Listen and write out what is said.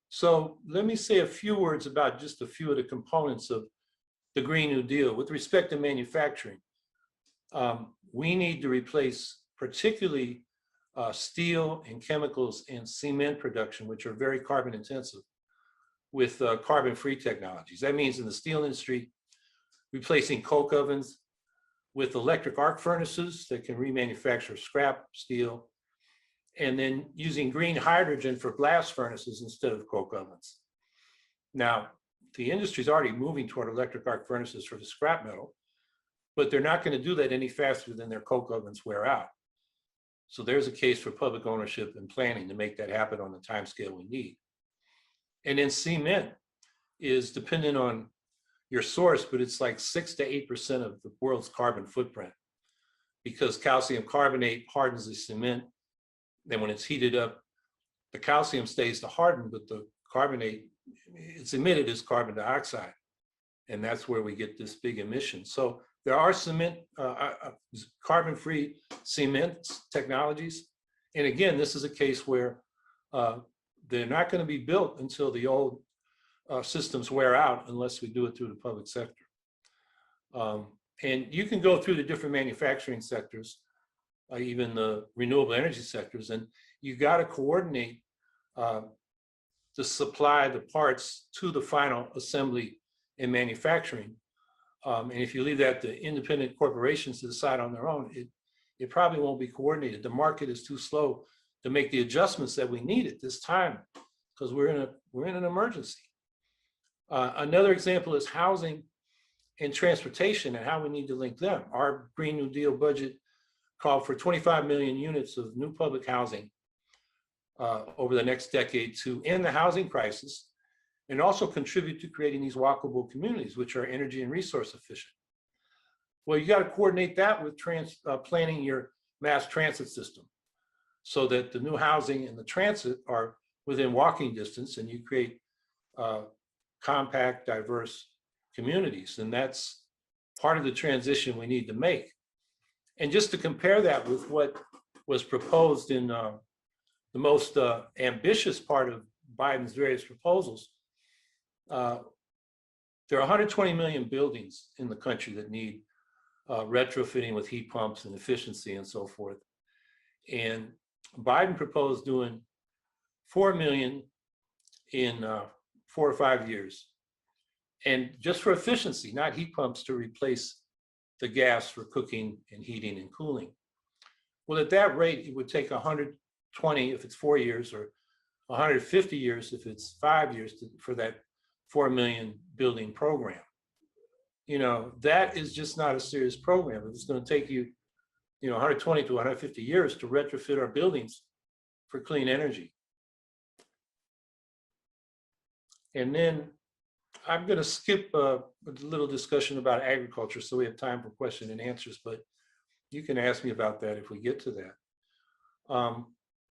So let me say a few words about just a few of the components of the Green New Deal. With respect to manufacturing, we need to replace particularly steel and chemicals and cement production, which are very carbon intensive, with carbon-free technologies. That means in the steel industry, replacing coke ovens with electric arc furnaces that can remanufacture scrap steel, and then using green hydrogen for blast furnaces instead of coke ovens. Now, the industry is already moving toward electric arc furnaces for the scrap metal, but they're not going to do that any faster than their coke ovens wear out. So there's a case for public ownership and planning to make that happen on the timescale we need. And then cement is dependent on your source, but it's like 6 to 8% of the world's carbon footprint, because calcium carbonate hardens the cement. Then when it's heated up, the calcium stays to harden, but the carbonate, it's emitted as carbon dioxide. And that's where we get this big emission. So there are cement, carbon-free cement technologies. And again, this is a case where they're not going to be built until the old systems wear out, unless we do it through the public sector. And you can go through the different manufacturing sectors, even the renewable energy sectors, and you got to coordinate to supply the parts to the final assembly and manufacturing. And if you leave that to independent corporations to decide on their own, it probably won't be coordinated. The market is too slow to make the adjustments that we need at this time, because we're in an emergency. Another example is housing and transportation and how we need to link them. Our Green New Deal budget called for 25 million units of new public housing over the next decade to end the housing crisis and also contribute to creating these walkable communities, which are energy and resource efficient. Well, you got to coordinate that with planning your mass transit system so that the new housing and the transit are within walking distance, and you create compact, diverse communities. And that's part of the transition we need to make. And just to compare that with what was proposed in the most ambitious part of Biden's various proposals, there are 120 million buildings in the country that need retrofitting with heat pumps and efficiency and so forth. And Biden proposed doing 4 million in 4 or 5 years. And just for efficiency, not heat pumps to replace the gas for cooking and heating and cooling. Well, at that rate, it would take 120 if it's 4 years, or 150 years if it's 5 years for that 4 million building program. You know, that is just not a serious program. It's going to take you, 120 to 150 years to retrofit our buildings for clean energy. And then I'm going to skip a little discussion about agriculture so we have time for question and answers, but you can ask me about that if we get to that.